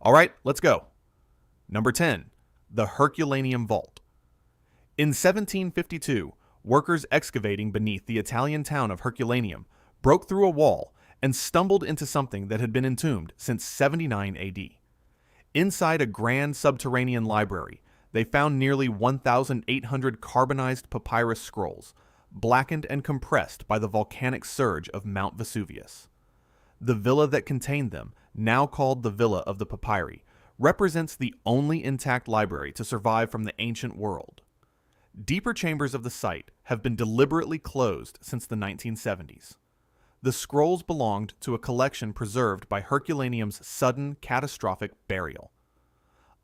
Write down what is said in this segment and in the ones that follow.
All right, let's go. Number 10. The Herculaneum Vault. In 1752, workers excavating beneath the Italian town of Herculaneum broke through a wall and stumbled into something that had been entombed since 79 AD. Inside a grand subterranean library, they found nearly 1,800 carbonised papyrus scrolls, blackened and compressed by the volcanic surge of Mount Vesuvius. The villa that contained them, now called the Villa of the Papyri, represents the only intact library to survive from the ancient world. Deeper chambers of the site have been deliberately closed since the 1970s. The scrolls belonged to a collection preserved by Herculaneum's sudden, catastrophic burial.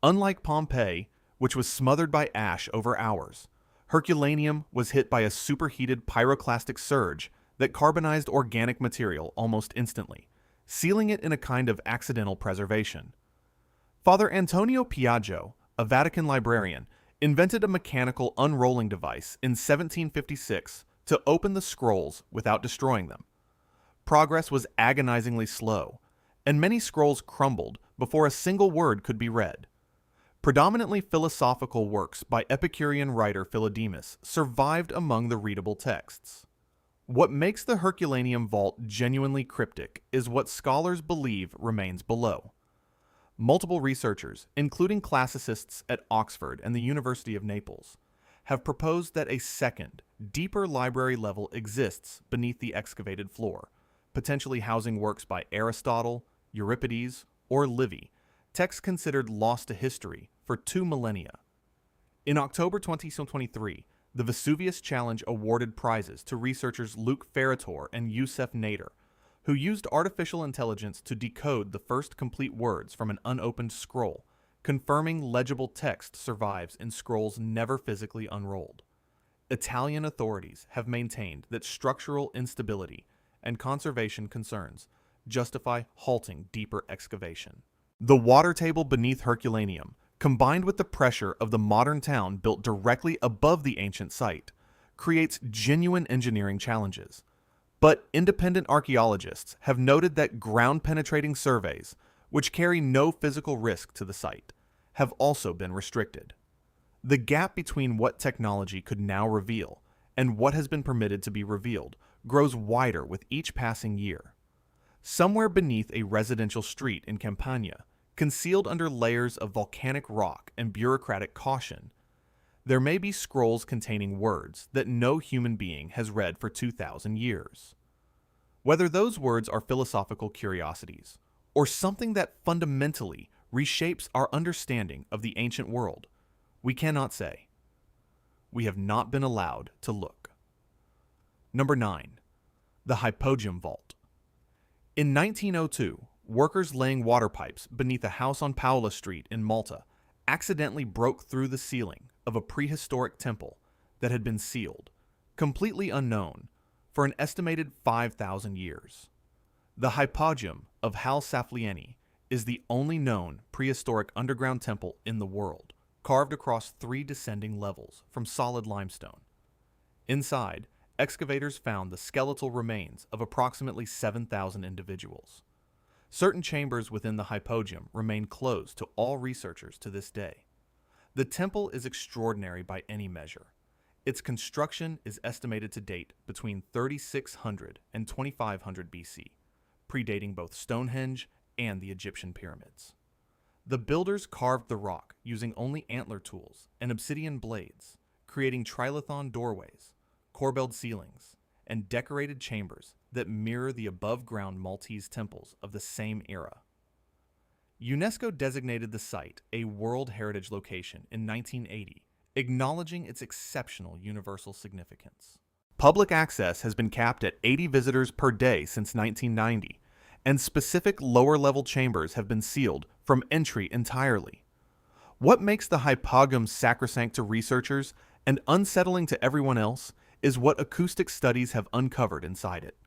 Unlike Pompeii, which was smothered by ash over hours, Herculaneum was hit by a superheated pyroclastic surge that carbonized organic material almost instantly, sealing it in a kind of accidental preservation. Father Antonio Piaggio, a Vatican librarian, invented a mechanical unrolling device in 1756 to open the scrolls without destroying them. Progress was agonizingly slow, and many scrolls crumbled before a single word could be read. Predominantly philosophical works by Epicurean writer Philodemus survived among the readable texts. What makes the Herculaneum Vault genuinely cryptic is what scholars believe remains below. Multiple researchers, including classicists at Oxford and the University of Naples, have proposed that a second, deeper library level exists beneath the excavated floor, potentially housing works by Aristotle, Euripides, or Livy, texts considered lost to history for 2 millennia. In October 2023, the Vesuvius Challenge awarded prizes to researchers Luc Ferrator and Youssef Nader, who used artificial intelligence to decode the first complete words from an unopened scroll, confirming legible text survives in scrolls never physically unrolled. Italian authorities have maintained that structural instability and conservation concerns justify halting deeper excavation. The water table beneath Herculaneum, combined with the pressure of the modern town built directly above the ancient site, creates genuine engineering challenges. But independent archaeologists have noted that ground-penetrating surveys, which carry no physical risk to the site, have also been restricted. The gap between what technology could now reveal and what has been permitted to be revealed grows wider with each passing year. Somewhere beneath a residential street in Campania, concealed under layers of volcanic rock and bureaucratic caution, there may be scrolls containing words that no human being has read for 2,000 years. Whether those words are philosophical curiosities, or something that fundamentally reshapes our understanding of the ancient world, we cannot say. We have not been allowed to look. Number 9. The Hypogeum Vault. In 1902, workers laying water pipes beneath a house on Paola Street in Malta accidentally broke through the ceiling of a prehistoric temple that had been sealed, completely unknown, for an estimated 5,000 years. The Hypogeum of Hal Saflieni is the only known prehistoric underground temple in the world, carved across 3 descending levels from solid limestone. Inside, excavators found the skeletal remains of approximately 7,000 individuals. Certain chambers within the Hypogeum remain closed to all researchers to this day. The temple is extraordinary by any measure. Its construction is estimated to date between 3600 and 2500 BC, predating both Stonehenge and the Egyptian pyramids. The builders carved the rock using only antler tools and obsidian blades, creating trilithon doorways, corbelled ceilings, and decorated chambers that mirror the above-ground Maltese temples of the same era. UNESCO designated the site a World Heritage Location in 1980, acknowledging its exceptional universal significance. Public access has been capped at 80 visitors per day since 1990, and specific lower-level chambers have been sealed from entry entirely. What makes the Hypogeum sacrosanct to researchers and unsettling to everyone else is what acoustic studies have uncovered inside it.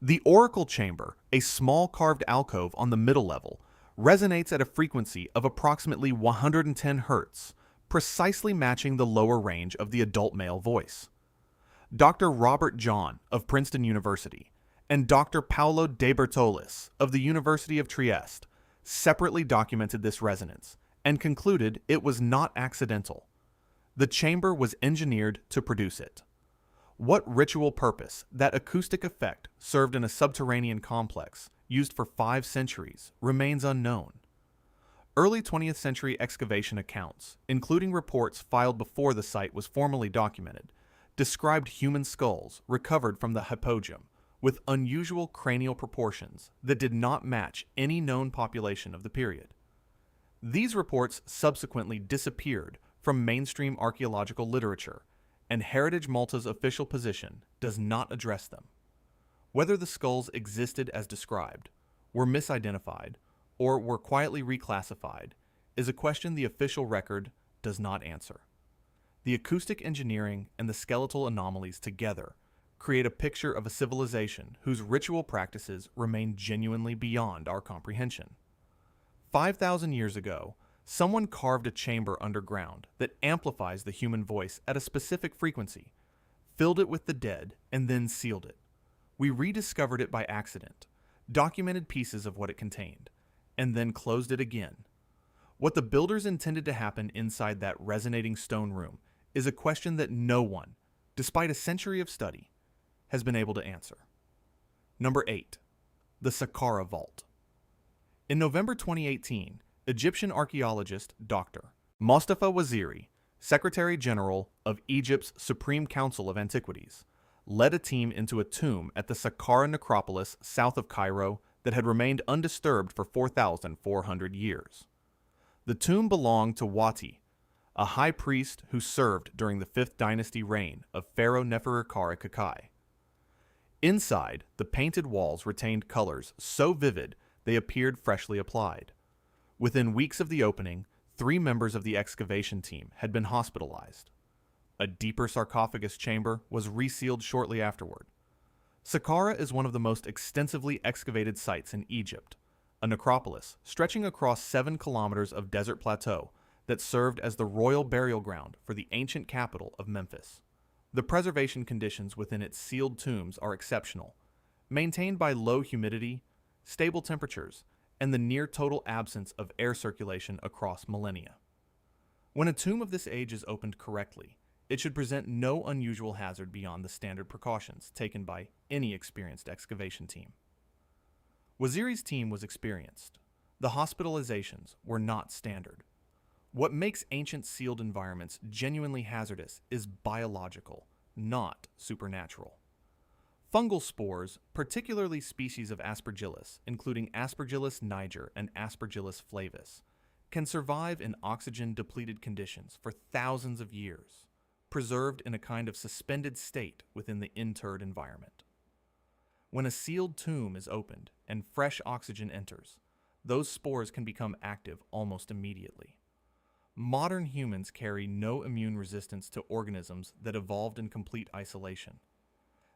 The Oracle Chamber, a small carved alcove on the middle level, resonates at a frequency of approximately 110 Hz, precisely matching the lower range of the adult male voice. Dr. Robert John of Princeton University and Dr. Paolo De Bertolis of the University of Trieste separately documented this resonance and concluded it was not accidental. The chamber was engineered to produce it. What ritual purpose that acoustic effect served in a subterranean complex used for 5 centuries remains unknown. Early 20th century excavation accounts, including reports filed before the site was formally documented, described human skulls recovered from the Hypogeum with unusual cranial proportions that did not match any known population of the period. These reports subsequently disappeared from mainstream archaeological literature, and Heritage Malta's official position does not address them. Whether the skulls existed as described, were misidentified, or were quietly reclassified is a question the official record does not answer. The acoustic engineering and the skeletal anomalies together create a picture of a civilization whose ritual practices remain genuinely beyond our comprehension. 5,000 years ago, someone carved a chamber underground that amplifies the human voice at a specific frequency, filled it with the dead, and then sealed it. We rediscovered it by accident, documented pieces of what it contained, and then closed it again. What the builders intended to happen inside that resonating stone room is a question that no one, despite a century of study, has been able to answer. Number 8. The Saqqara Vault. In November 2018, Egyptian archaeologist Dr. Mostafa Waziri, Secretary General of Egypt's Supreme Council of Antiquities, led a team into a tomb at the Saqqara necropolis south of Cairo that had remained undisturbed for 4,400 years. The tomb belonged to Wati, a high priest who served during the 5th dynasty reign of Pharaoh Neferkare-Kakai. Inside, the painted walls retained colors so vivid they appeared freshly applied. Within weeks of the opening, 3 members of the excavation team had been hospitalized. A deeper sarcophagus chamber was resealed shortly afterward. Saqqara is one of the most extensively excavated sites in Egypt, a necropolis stretching across 7 kilometers of desert plateau that served as the royal burial ground for the ancient capital of Memphis. The preservation conditions within its sealed tombs are exceptional, maintained by low humidity, stable temperatures, and the near-total absence of air circulation across millennia. When a tomb of this age is opened correctly, it should present no unusual hazard beyond the standard precautions taken by any experienced excavation team. Waziri's team was experienced. The hospitalizations were not standard. What makes ancient sealed environments genuinely hazardous is biological, not supernatural. Fungal spores, particularly species of Aspergillus, including Aspergillus niger and Aspergillus flavus, can survive in oxygen-depleted conditions for thousands of years, preserved in a kind of suspended state within the interred environment. When a sealed tomb is opened and fresh oxygen enters, those spores can become active almost immediately. Modern humans carry no immune resistance to organisms that evolved in complete isolation.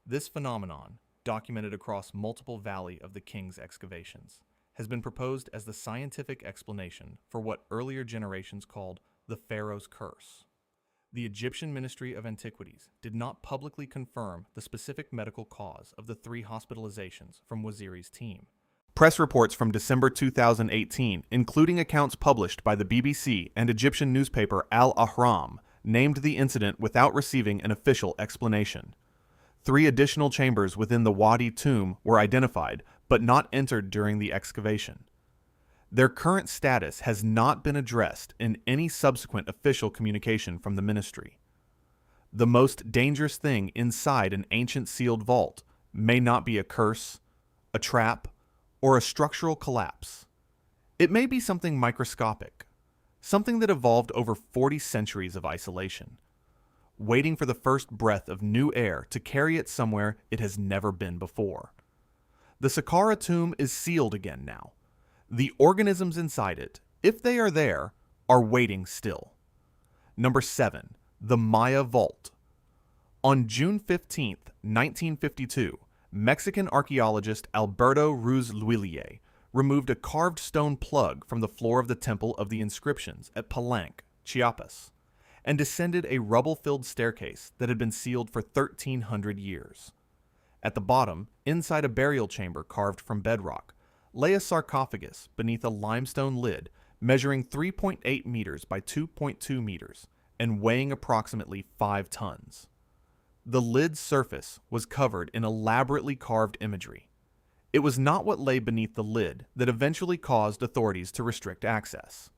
This phenomenon, documented across multiple Valley of the Kings excavations, has been proposed as the scientific explanation for what earlier generations called the Pharaoh's Curse. The Egyptian Ministry of Antiquities did not publicly confirm the specific medical cause of the 3 hospitalizations from Waziri's team. Press reports from December 2018, including accounts published by the BBC and Egyptian newspaper Al Ahram, named the incident without receiving an official explanation. 3 additional chambers within the Wadi tomb were identified, but not entered during the excavation. Their current status has not been addressed in any subsequent official communication from the ministry. The most dangerous thing inside an ancient sealed vault may not be a curse, a trap, or a structural collapse. It may be something microscopic, something that evolved over 40 centuries of isolation, waiting for the first breath of new air to carry it somewhere it has never been before. The Saqqara tomb is sealed again now. The organisms inside it, if they are there, are waiting still. Number 7. The Maya Vault. On June 15, 1952, Mexican archaeologist Alberto Ruz Luillier removed a carved stone plug from the floor of the Temple of the Inscriptions at Palenque, Chiapas, and descended a rubble-filled staircase that had been sealed for 1,300 years. At the bottom, inside a burial chamber carved from bedrock, lay a sarcophagus beneath a limestone lid measuring 3.8 meters by 2.2 meters and weighing approximately 5 tons. The lid's surface was covered in elaborately carved imagery. It was not what lay beneath the lid that eventually caused authorities to restrict access.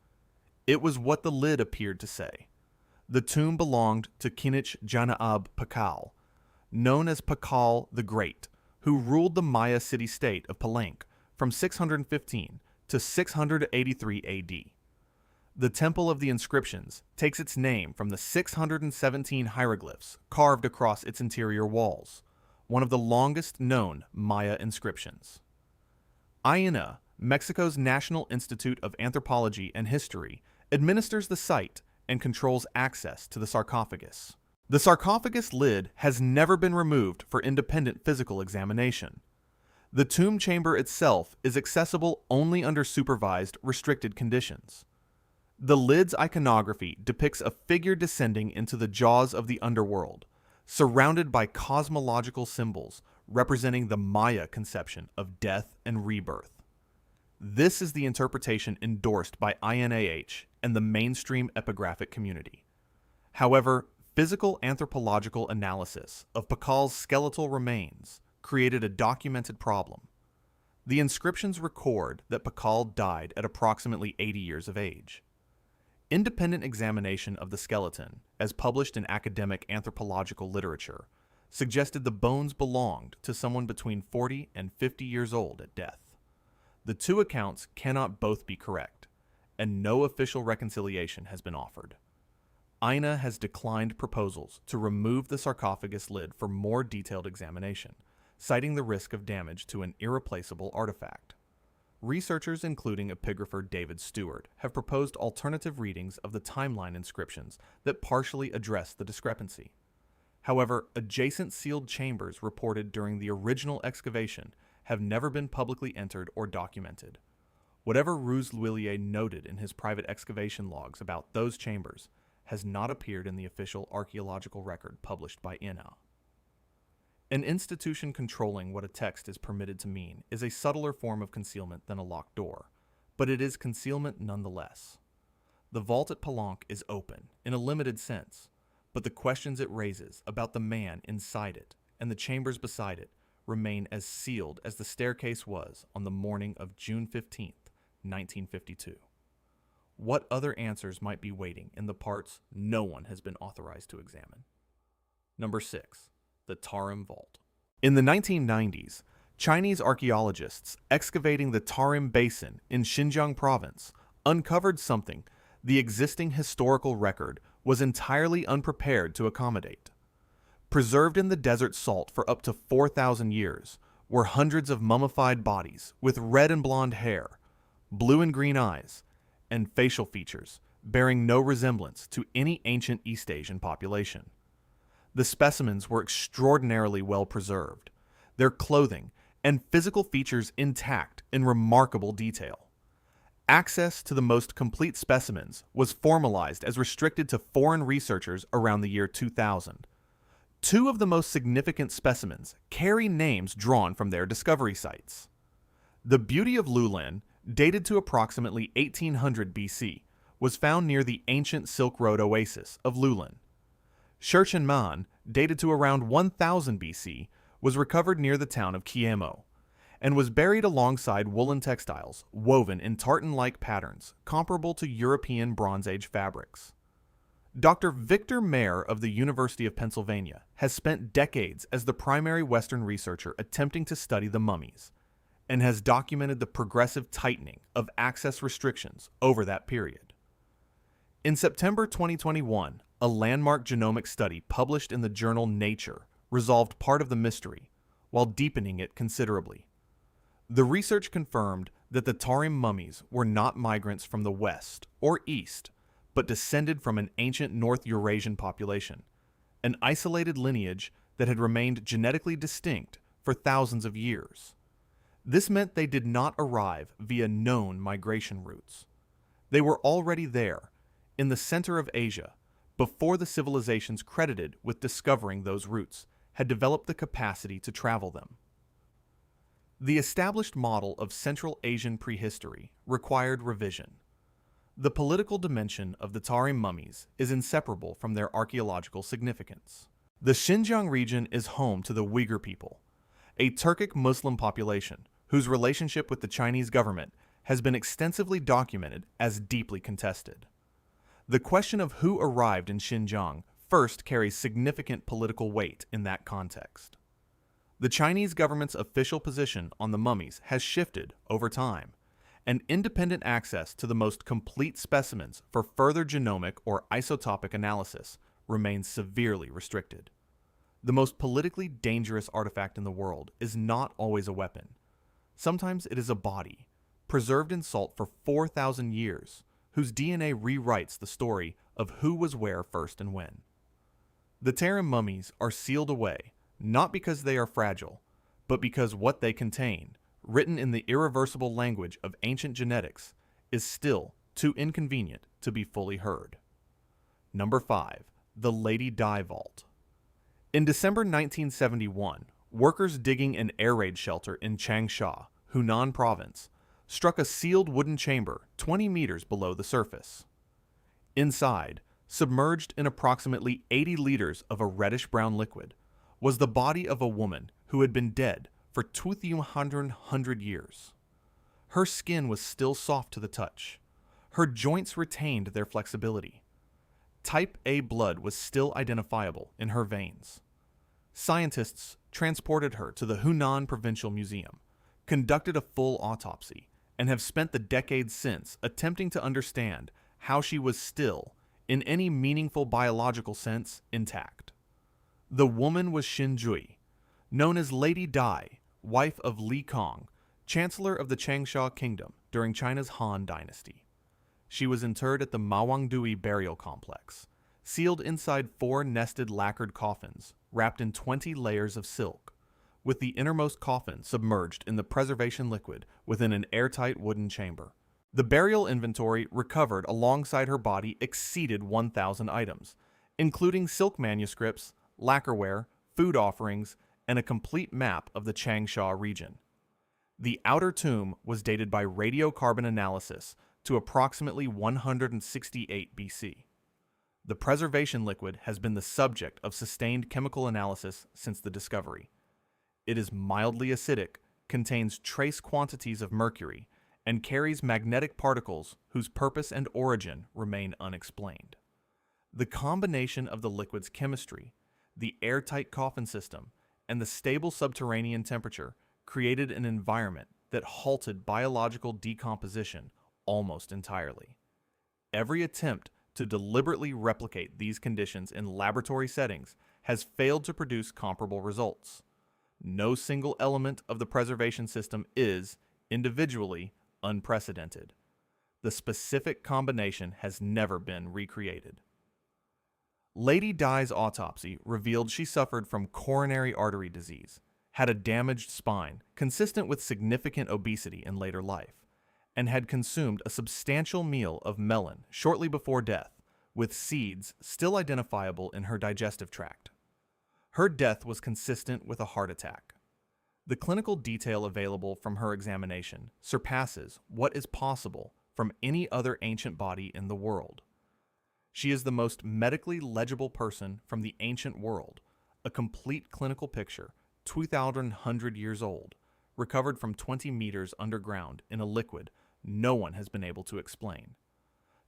It was what the lid appeared to say. The tomb belonged to Kinich Janaab Pakal, known as Pakal the Great, who ruled the Maya city-state of Palenque from 615 to 683 AD. The Temple of the Inscriptions takes its name from the 617 hieroglyphs carved across its interior walls, one of the longest known Maya inscriptions. INA, Mexico's National Institute of Anthropology and History, administers the site and controls access to the sarcophagus. The sarcophagus lid has never been removed for independent physical examination. The tomb chamber itself is accessible only under supervised, restricted conditions. The lid's iconography depicts a figure descending into the jaws of the underworld, surrounded by cosmological symbols representing the Maya conception of death and rebirth. This is the interpretation endorsed by INAH and the mainstream epigraphic community. However, physical anthropological analysis of Pakal's skeletal remains created a documented problem. The inscriptions record that Pakal died at approximately 80 years of age. Independent examination of the skeleton, as published in academic anthropological literature, suggested the bones belonged to someone between 40 and 50 years old at death. The two accounts cannot both be correct, and no official reconciliation has been offered. INA has declined proposals to remove the sarcophagus lid for more detailed examination, citing the risk of damage to an irreplaceable artifact. Researchers, including epigrapher David Stewart, have proposed alternative readings of the timeline inscriptions that partially address the discrepancy. However, adjacent sealed chambers reported during the original excavation have never been publicly entered or documented. Whatever Rousselier noted in his private excavation logs about those chambers has not appeared in the official archaeological record published by INA. An institution controlling what a text is permitted to mean is a subtler form of concealment than a locked door, but it is concealment nonetheless. The vault at Palenque is open, in a limited sense, but the questions it raises about the man inside it and the chambers beside it remain as sealed as the staircase was on the morning of June 15, 1952. What other answers might be waiting in the parts no one has been authorized to examine? Number 6. The Tarim Vault. In the 1990s, Chinese archaeologists excavating the Tarim Basin in Xinjiang province uncovered something the existing historical record was entirely unprepared to accommodate. Preserved in the desert salt for up to 4,000 years were hundreds of mummified bodies with red and blonde hair, blue and green eyes, and facial features bearing no resemblance to any ancient East Asian population. The specimens were extraordinarily well preserved, their clothing and physical features intact in remarkable detail. Access to the most complete specimens was formalized as restricted to foreign researchers around the year 2000. Two of the most significant specimens carry names drawn from their discovery sites. The Beauty of Lulin, dated to approximately 1800 BC, was found near the ancient Silk Road oasis of Lulin. Shirchenman, dated to around 1000 BC, was recovered near the town of Kiemo, and was buried alongside woolen textiles woven in tartan-like patterns comparable to European Bronze Age fabrics. Dr. Victor Mayer of the University of Pennsylvania has spent decades as the primary Western researcher attempting to study the mummies, and has documented the progressive tightening of access restrictions over that period. In September 2021, a landmark genomic study published in the journal Nature resolved part of the mystery, while deepening it considerably. The research confirmed that the Tarim mummies were not migrants from the west or east, but descended from an ancient North Eurasian population, an isolated lineage that had remained genetically distinct for thousands of years. This meant they did not arrive via known migration routes. They were already there, in the center of Asia, before the civilizations credited with discovering those routes had developed the capacity to travel them. The established model of Central Asian prehistory required revision. The political dimension of the Tarim mummies is inseparable from their archaeological significance. The Xinjiang region is home to the Uyghur people, a Turkic Muslim population whose relationship with the Chinese government has been extensively documented as deeply contested. The question of who arrived in Xinjiang first carries significant political weight in that context. The Chinese government's official position on the mummies has shifted over time, and independent access to the most complete specimens for further genomic or isotopic analysis remains severely restricted. The most politically dangerous artifact in the world is not always a weapon. Sometimes it is a body, preserved in salt for 4,000 years, whose DNA rewrites the story of who was where first and when. The Tarim mummies are sealed away, not because they are fragile, but because what they contain, written in the irreversible language of ancient genetics, is still too inconvenient to be fully heard. Number 5. The Lady Dai Vault. In December 1971, workers digging an air raid shelter in Changsha, Hunan province, struck a sealed wooden chamber 20 meters below the surface. Inside, submerged in approximately 80 liters of a reddish-brown liquid, was the body of a woman who had been dead for 200 years. Her skin was still soft to the touch. Her joints retained their flexibility. Type A blood was still identifiable in her veins. Scientists transported her to the Hunan Provincial Museum, conducted a full autopsy, and have spent the decades since attempting to understand how she was still, in any meaningful biological sense, intact. The woman was Xinjui, known as Lady Dai, wife of Li Kong, Chancellor of the Changsha Kingdom during China's Han Dynasty. She was interred at the Mawangdui burial complex, sealed inside 4 nested lacquered coffins wrapped in 20 layers of silk, with the innermost coffin submerged in the preservation liquid within an airtight wooden chamber. The burial inventory recovered alongside her body exceeded 1,000 items, including silk manuscripts, lacquerware, food offerings, and a complete map of the Changsha region. The outer tomb was dated by radiocarbon analysis to approximately 168 BC. The preservation liquid has been the subject of sustained chemical analysis since the discovery. It is mildly acidic, contains trace quantities of mercury, and carries magnetic particles whose purpose and origin remain unexplained. The combination of the liquid's chemistry, the airtight coffin system, and the stable subterranean temperature created an environment that halted biological decomposition almost entirely. Every attempt to deliberately replicate these conditions in laboratory settings has failed to produce comparable results. No single element of the preservation system is, individually, unprecedented. The specific combination has never been recreated. Lady Dai's autopsy revealed she suffered from coronary artery disease, had a damaged spine consistent with significant obesity in later life, and had consumed a substantial meal of melon shortly before death, with seeds still identifiable in her digestive tract. Her death was consistent with a heart attack. The clinical detail available from her examination surpasses what is possible from any other ancient body in the world. She is the most medically legible person from the ancient world, a complete clinical picture, 2,100 years old, recovered from 20 meters underground in a liquid no one has been able to explain.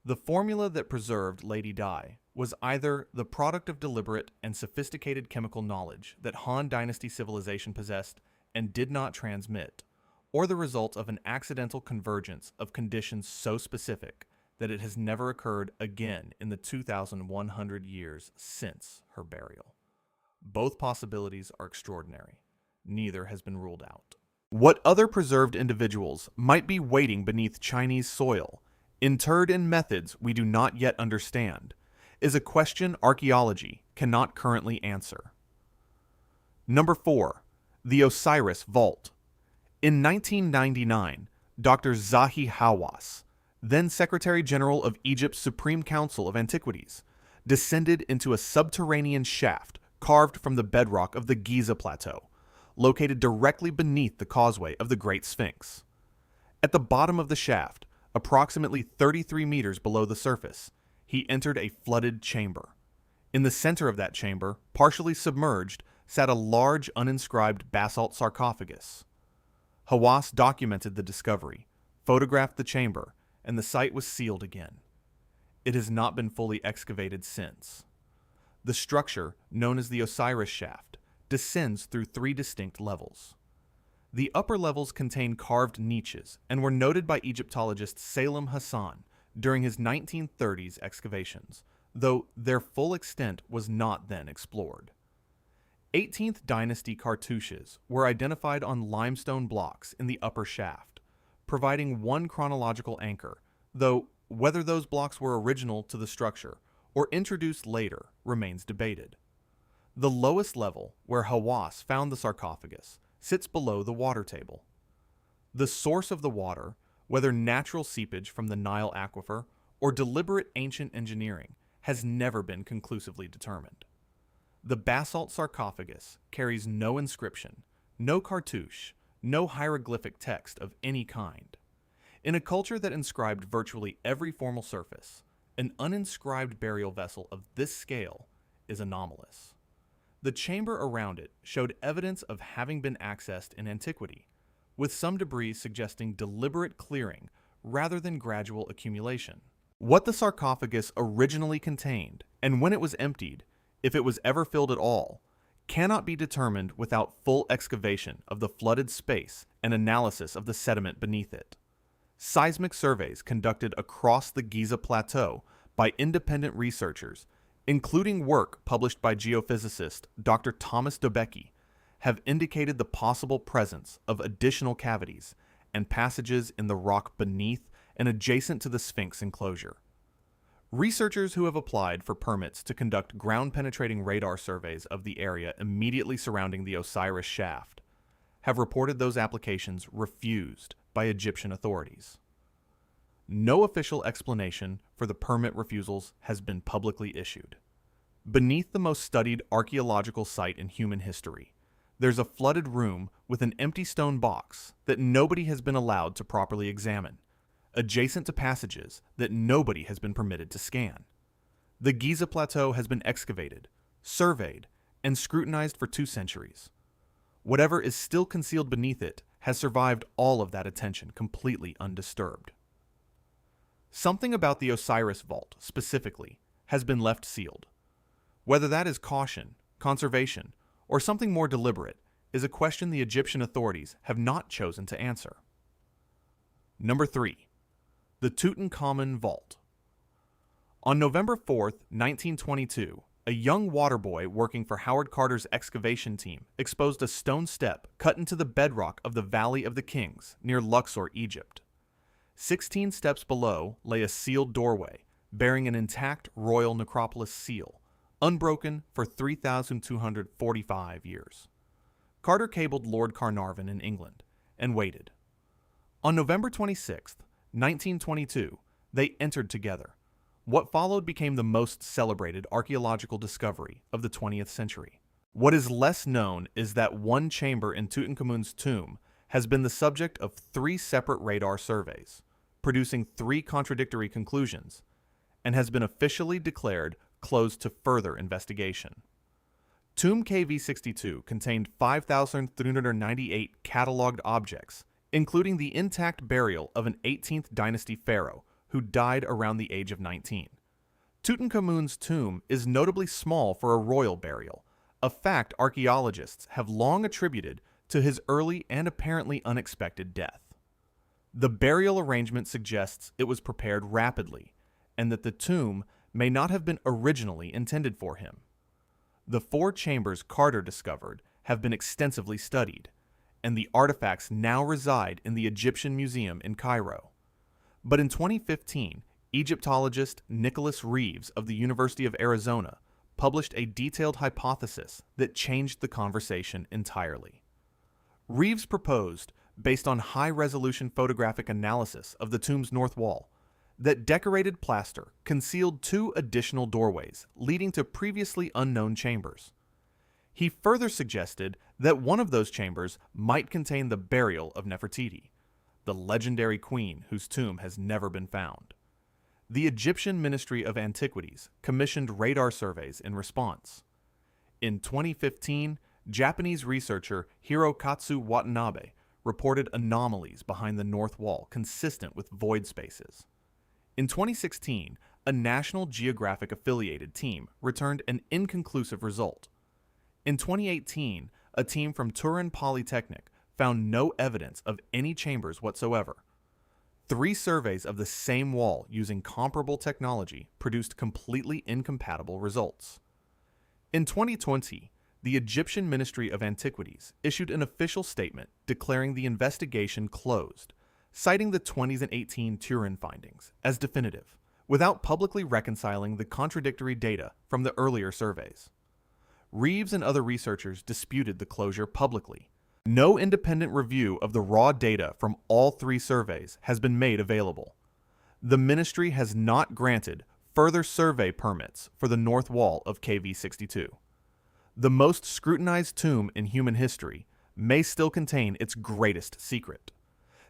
The formula that preserved Lady Dai was either the product of deliberate and sophisticated chemical knowledge that Han Dynasty civilization possessed and did not transmit, or the result of an accidental convergence of conditions so specific that it has never occurred again in the 2,100 years since her burial. Both possibilities are extraordinary. Neither has been ruled out. What other preserved individuals might be waiting beneath Chinese soil, interred in methods we do not yet understand, is a question archaeology cannot currently answer. Number 4. The Osiris Vault. In 1999, Dr. Zahi Hawass, then Secretary General of Egypt's Supreme Council of Antiquities, descended into a subterranean shaft carved from the bedrock of the Giza Plateau, located directly beneath the causeway of the Great Sphinx. At the bottom of the shaft, approximately 33 meters below the surface, he entered a flooded chamber. In the center of that chamber, partially submerged, sat a large uninscribed basalt sarcophagus. Hawass documented the discovery, photographed the chamber, and the site was sealed again. It has not been fully excavated since. The structure, known as the Osiris shaft, descends through 3 distinct levels. The upper levels contain carved niches and were noted by Egyptologist Salem Hassan during his 1930s excavations, though their full extent was not then explored. 18th dynasty cartouches were identified on limestone blocks in the upper shaft, providing one chronological anchor, though whether those blocks were original to the structure or introduced later remains debated. The lowest level, where Hawass found the sarcophagus, sits below the water table. The source of the water, whether natural seepage from the Nile aquifer or deliberate ancient engineering, has never been conclusively determined. The basalt sarcophagus carries no inscription, no cartouche, no hieroglyphic text of any kind. In a culture that inscribed virtually every formal surface, an uninscribed burial vessel of this scale is anomalous. The chamber around it showed evidence of having been accessed in antiquity, with some debris suggesting deliberate clearing rather than gradual accumulation. What the sarcophagus originally contained, and when it was emptied, if it was ever filled at all, cannot be determined without full excavation of the flooded space and analysis of the sediment beneath it. Seismic surveys conducted across the Giza Plateau by independent researchers, including work published by geophysicist Dr. Thomas Dobecki, have indicated the possible presence of additional cavities and passages in the rock beneath and adjacent to the Sphinx enclosure. Researchers who have applied for permits to conduct ground-penetrating radar surveys of the area immediately surrounding the Osiris shaft have reported those applications refused by Egyptian authorities. No official explanation for the permit refusals has been publicly issued. Beneath the most studied archaeological site in human history, there's a flooded room with an empty stone box that nobody has been allowed to properly examine, adjacent to passages that nobody has been permitted to scan. The Giza Plateau has been excavated, surveyed, and scrutinized for 2 centuries. Whatever is still concealed beneath it has survived all of that attention completely undisturbed. Something about the Osiris vault, specifically, has been left sealed. Whether that is caution, conservation, or something more deliberate is a question the Egyptian authorities have not chosen to answer. Number 3. The Tutankhamun Vault. On November 4, 1922, a young water boy working for Howard Carter's excavation team exposed a stone step cut into the bedrock of the Valley of the Kings near Luxor, Egypt. 16 steps below lay a sealed doorway bearing an intact royal necropolis seal, unbroken for 3,245 years. Carter cabled Lord Carnarvon in England and waited. On November 26, 1922, they entered together. What followed became the most celebrated archaeological discovery of the 20th century. What is less known is that one chamber in Tutankhamun's tomb has been the subject of 3 separate radar surveys, producing 3 contradictory conclusions, and has been officially declared closed to further investigation. Tomb KV62 contained 5,398 catalogued objects, including the intact burial of an 18th dynasty pharaoh who died around the age of 19. Tutankhamun's tomb is notably small for a royal burial, a fact archaeologists have long attributed to his early and apparently unexpected death. The burial arrangement suggests it was prepared rapidly, and that the tomb may not have been originally intended for him. The 4 chambers Carter discovered have been extensively studied, and the artifacts now reside in the Egyptian Museum in Cairo. But in 2015, Egyptologist Nicholas Reeves of the University of Arizona published a detailed hypothesis that changed the conversation entirely. Reeves proposed, based on high-resolution photographic analysis of the tomb's north wall, that decorated plaster concealed 2 additional doorways leading to previously unknown chambers. He further suggested that one of those chambers might contain the burial of Nefertiti, the legendary queen whose tomb has never been found. The Egyptian Ministry of Antiquities commissioned radar surveys in response. In 2015, Japanese researcher Hirokatsu Watanabe reported anomalies behind the north wall consistent with void spaces. In 2016, a National Geographic affiliated team returned an inconclusive result. In 2018, a team from Turin Polytechnic found no evidence of any chambers whatsoever. 3 surveys of the same wall using comparable technology produced completely incompatible results. In 2020, the Egyptian Ministry of Antiquities issued an official statement declaring the investigation closed, citing the 2018 Turin findings as definitive, without publicly reconciling the contradictory data from the earlier surveys. Reeves and other researchers disputed the closure publicly. No independent review of the raw data from all 3 surveys has been made available. The ministry has not granted further survey permits for the north wall of KV62. The most scrutinized tomb in human history may still contain its greatest secret,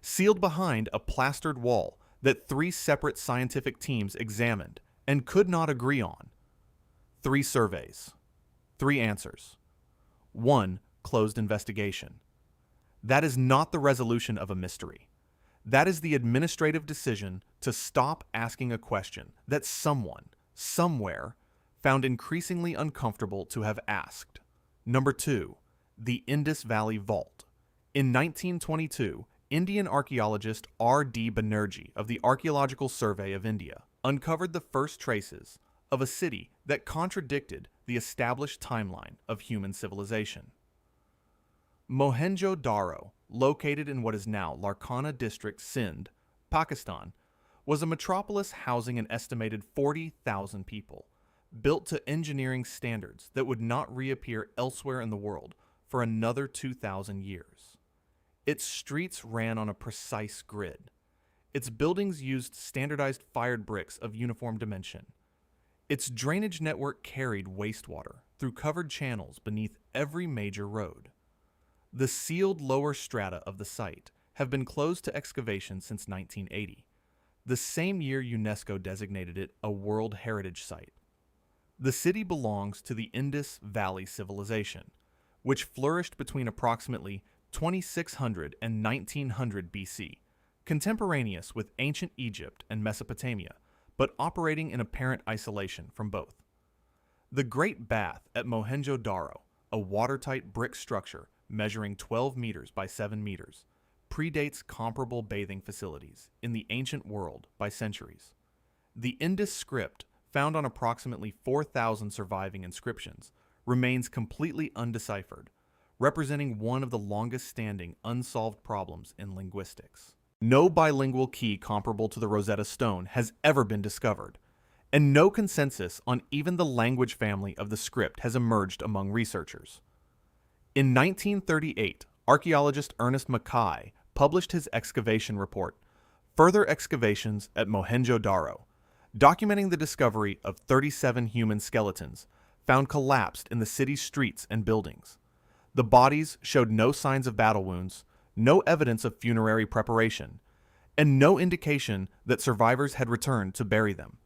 sealed behind a plastered wall that 3 separate scientific teams examined and could not agree on. 3 surveys. 3 answers. 1 closed investigation. That is not the resolution of a mystery. That is the administrative decision to stop asking a question that someone, somewhere, found increasingly uncomfortable to have asked. Number 2, the Indus Valley Vault. In 1922, Indian archaeologist R.D. Banerjee of the Archaeological Survey of India uncovered the first traces of a city that contradicted the established timeline of human civilization. Mohenjo-Daro, located in what is now Larkana District, Sindh, Pakistan, was a metropolis housing an estimated 40,000 people, built to engineering standards that would not reappear elsewhere in the world for another 2,000 years. Its streets ran on a precise grid. Its buildings used standardized fired bricks of uniform dimension. Its drainage network carried wastewater through covered channels beneath every major road. The sealed lower strata of the site have been closed to excavation since 1980, the same year UNESCO designated it a World Heritage Site. The city belongs to the Indus Valley civilization, which flourished between approximately 2600 and 1900 BC, contemporaneous with ancient Egypt and Mesopotamia, but operating in apparent isolation from both. The Great Bath at Mohenjo-Daro, a watertight brick structure measuring 12 meters by 7 meters, predates comparable bathing facilities in the ancient world by centuries. The Indus script, found on approximately 4,000 surviving inscriptions, remains completely undeciphered, representing one of the longest-standing unsolved problems in linguistics. No bilingual key comparable to the Rosetta Stone has ever been discovered, and no consensus on even the language family of the script has emerged among researchers. In 1938, archaeologist Ernest Mackay published his excavation report, Further Excavations at Mohenjo-Daro, documenting the discovery of 37 human skeletons found collapsed in the city's streets and buildings. The bodies showed no signs of battle wounds, no evidence of funerary preparation, and no indication that survivors had returned to bury them.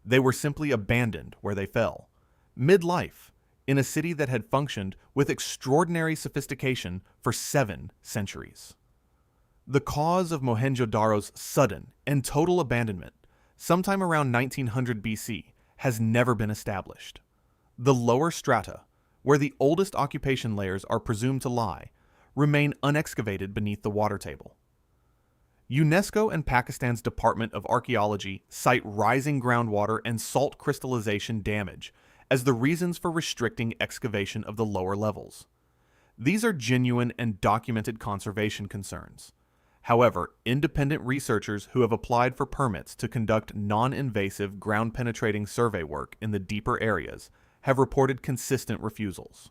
They were simply abandoned where they fell, mid-life, in a city that had functioned with extraordinary sophistication for 7 centuries. The cause of Mohenjo-Daro's sudden and total abandonment, sometime around 1900 BC, has never been established. The lower strata, where the oldest occupation layers are presumed to lie, remain unexcavated beneath the water table. UNESCO and Pakistan's Department of Archaeology cite rising groundwater and salt crystallization damage as the reasons for restricting excavation of the lower levels. These are genuine and documented conservation concerns. However, independent researchers who have applied for permits to conduct non-invasive ground-penetrating survey work in the deeper areas have reported consistent refusals.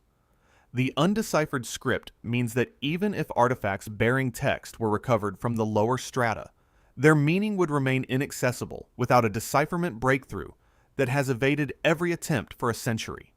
The undeciphered script means that even if artifacts bearing text were recovered from the lower strata, their meaning would remain inaccessible without a decipherment breakthrough that has evaded every attempt for a century.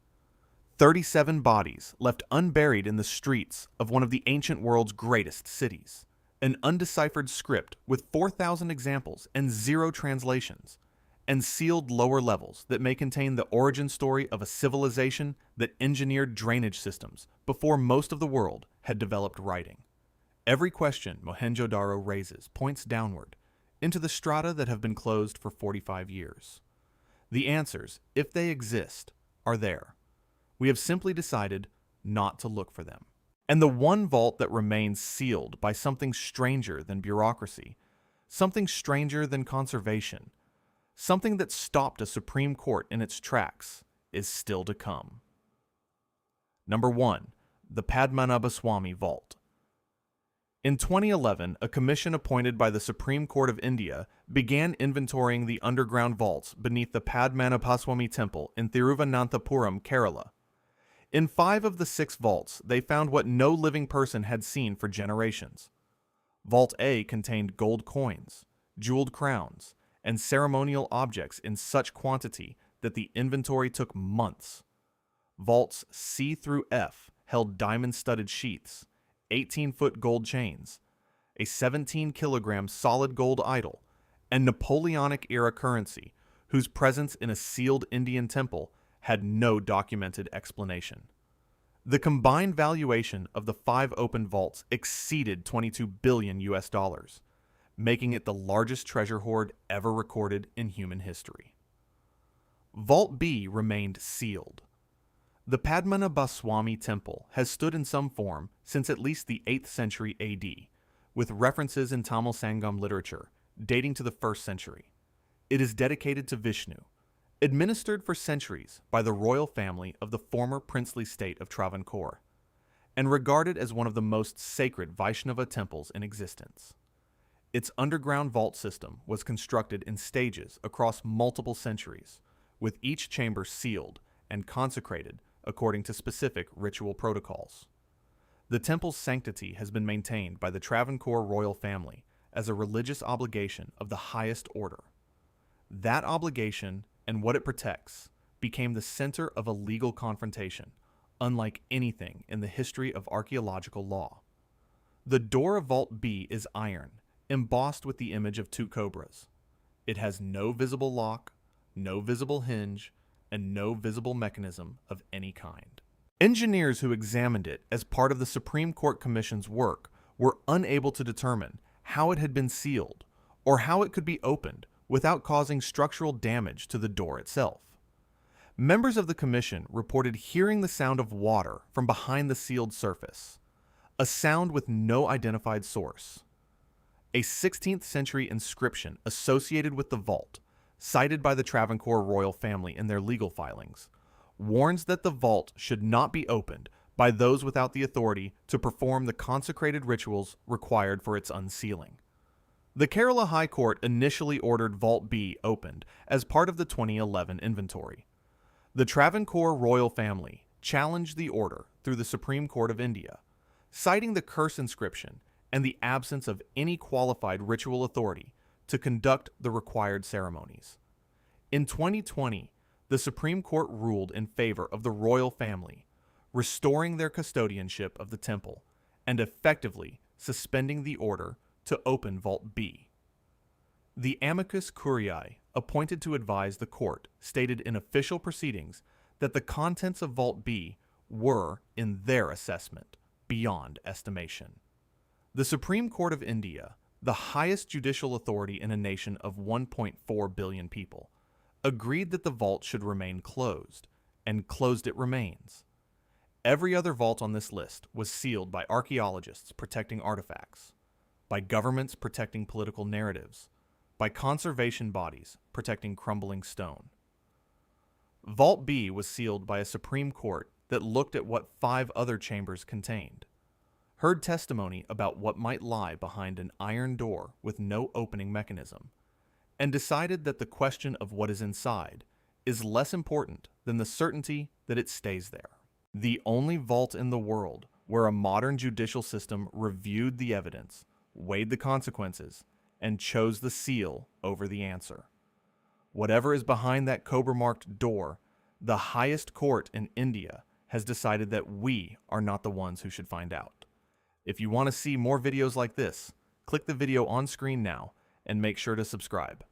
37 bodies left unburied in the streets of one of the ancient world's greatest cities. An undeciphered script with 4,000 examples and 0 translations, and sealed lower levels that may contain the origin story of a civilization that engineered drainage systems before most of the world had developed writing. Every question Mohenjo-Daro raises points downward, into the strata that have been closed for 45 years. The answers, if they exist, are there. We have simply decided not to look for them. And the one vault that remains sealed by something stranger than bureaucracy, something stranger than conservation, something that stopped a Supreme Court in its tracks, is still to come. Number 1. The Padmanabhaswamy Vault. In 2011, a commission appointed by the Supreme Court of India began inventorying the underground vaults beneath the Padmanabhaswamy Temple in Thiruvananthapuram, Kerala. In 5 of the 6 vaults, they found what no living person had seen for generations. Vault A contained gold coins, jeweled crowns, and ceremonial objects in such quantity that the inventory took months. Vaults C through F held diamond-studded sheaths, 18-foot gold chains, a 17-kilogram solid gold idol, and Napoleonic-era currency, whose presence in a sealed Indian temple had no documented explanation. The combined valuation of the 5 open vaults exceeded $22 billion, making it the largest treasure hoard ever recorded in human history. Vault B remained sealed. The Padmanabhaswamy Temple has stood in some form since at least the 8th century AD, with references in Tamil Sangam literature dating to the 1st century. It is dedicated to Vishnu, administered for centuries by the royal family of the former princely state of Travancore, and regarded as one of the most sacred Vaishnava temples in existence. Its underground vault system was constructed in stages across multiple centuries, with each chamber sealed and consecrated according to specific ritual protocols. The temple's sanctity has been maintained by the Travancore royal family as a religious obligation of the highest order. That obligation and what it protects became the center of a legal confrontation, unlike anything in the history of archaeological law. The door of Vault B is iron, embossed with the image of 2 cobras. It has no visible lock, no visible hinge, and no visible mechanism of any kind. Engineers who examined it as part of the Supreme Court Commission's work were unable to determine how it had been sealed or how it could be opened without causing structural damage to the door itself. Members of the commission reported hearing the sound of water from behind the sealed surface, a sound with no identified source. A 16th century inscription associated with the vault, cited by the Travancore royal family in their legal filings, warns that the vault should not be opened by those without the authority to perform the consecrated rituals required for its unsealing. The Kerala High Court initially ordered Vault B opened as part of the 2011 inventory. The Travancore royal family challenged the order through the Supreme Court of India, citing the curse inscription and the absence of any qualified ritual authority to conduct the required ceremonies. In 2020, the Supreme Court ruled in favor of the royal family, restoring their custodianship of the temple and effectively suspending the order to open Vault B. The amicus curiae appointed to advise the court stated in official proceedings that the contents of Vault B were, in their assessment, beyond estimation. The Supreme Court of India, the highest judicial authority in a nation of 1.4 billion people, agreed that the vault should remain closed, and closed it remains. Every other vault on this list was sealed by archaeologists protecting artifacts, by governments protecting political narratives, by conservation bodies protecting crumbling stone. Vault B was sealed by a Supreme Court that looked at what 5 other chambers contained, heard testimony about what might lie behind an iron door with no opening mechanism, and decided that the question of what is inside is less important than the certainty that it stays there. The only vault in the world where a modern judicial system reviewed the evidence, weighed the consequences, and chose the seal over the answer. Whatever is behind that cobra-marked door, the highest court in India has decided that we are not the ones who should find out. If you want to see more videos like this, click the video on screen now and make sure to subscribe.